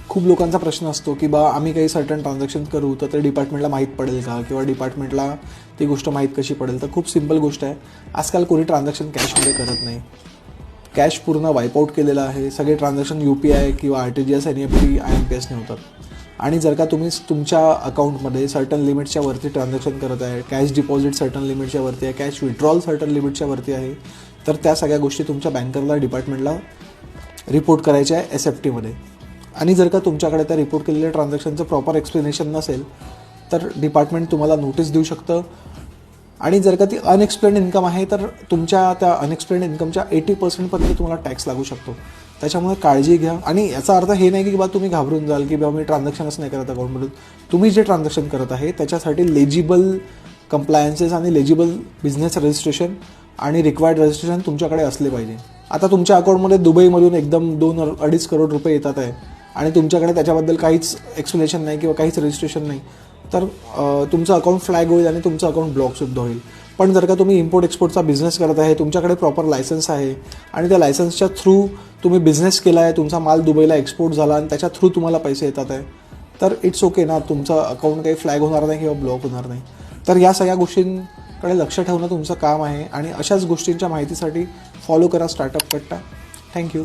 खूप लोकांचा प्रश्न असतो की बा आम्ही काही सर्टन ट्रान्झॅक्शन करू तर ते डिपार्टमेंटला माहीत पडेल का, किंवा डिपार्टमेंटला ती गोष्ट माहीत कशी पडेल. तर खूप सिंपल गोष्ट आहे, आजकाल कोणी ट्रान्झॅक्शन कॅशमध्ये करत नाही. कॅश पूर्ण वाईपआउट केलेलं आहे. सगळे ट्रान्झॅक्शन UPI किंवा RTGS, NEFT, IMPSने होतात. आणि जर का तुम्ही तुमच्या अकाउंटमध्ये सर्टन लिमिटच्या वरती ट्रान्झॅक्शन करत आहे, कॅश डिपॉझिट सर्टन लिमिटच्या वरती आहे, कॅश विड्रॉल सर्टन लिमिटच्या वरती आहे, तर त्या सगळ्या गोष्टी तुमच्या बँकरला, डिपार्टमेंटला रिपोर्ट करायच्या आहे SFTमध्ये. आणि जर का तुमच्याकडे त्या रिपोर्ट केलेल्या ट्रान्झॅक्शनचं प्रॉपर एक्सप्लेनेशन नसेल तर डिपार्टमेंट तुम्हाला नोटीस देऊ शकतं. आणि जर का ती अनएक्सप्लेन्ड इन्कम आहे तर तुमच्या त्या अनएक्सप्लेन्ड इन्कमच्या 80% पर्यंत तुम्हाला टॅक्स लागू शकतो. त्याच्यामुळे काळजी घ्या. आणि याचा अर्थ हे नाही की बा तुम्ही घाबरून जाल की बा मी ट्रान्झॅक्शनच नाही करत अकाउंटमधून. तुम्ही जे ट्रान्झॅक्शन करत आहे त्याच्यासाठी लेजिबल कंप्लायन्सेस आणि लेजिबल बिझनेस रजिस्ट्रेशन आणि रिक्वायर्ड रजिस्ट्रेशन तुमच्याकडे असले पाहिजे. आता तुमच्या अकाउंटमध्ये दुबईमधून एकदम 2-2.5 करोड रुपये येतात आहे आणि तुमच्याकडे त्याच्याबद्दल काहीच एक्सप्लेनेशन नाही किंवा काहीच रजिस्ट्रेशन नाही, तर तुमचं अकाउंट फ्लॅग होईल आणि तुमचं अकाउंट ब्लॉकसुद्धा होईल. पण जर का तुम्ही इम्पोर्ट एक्सपोर्टचा बिझनेस करत आहे, तुमच्याकडे प्रॉपर लायसन्स आहे आणि त्या लायसन्सच्या थ्रू तुम्ही बिझनेस केला आहे, तुमचा माल दुबईला एक्सपोर्ट झाला आणि त्याच्या थ्रू तुम्हाला पैसे येतात आहे, तर इट्स ओके ना, तुमचं अकाउंट काही फ्लॅग होणार नाही किंवा ब्लॉक होणार नाही. तर या सगळ्या गोष्टींकडे लक्ष ठेवणं तुमचं काम आहे. आणि अशाच गोष्टींच्या माहितीसाठी फॉलो करा स्टार्टअप कट्टा. थँक्यू.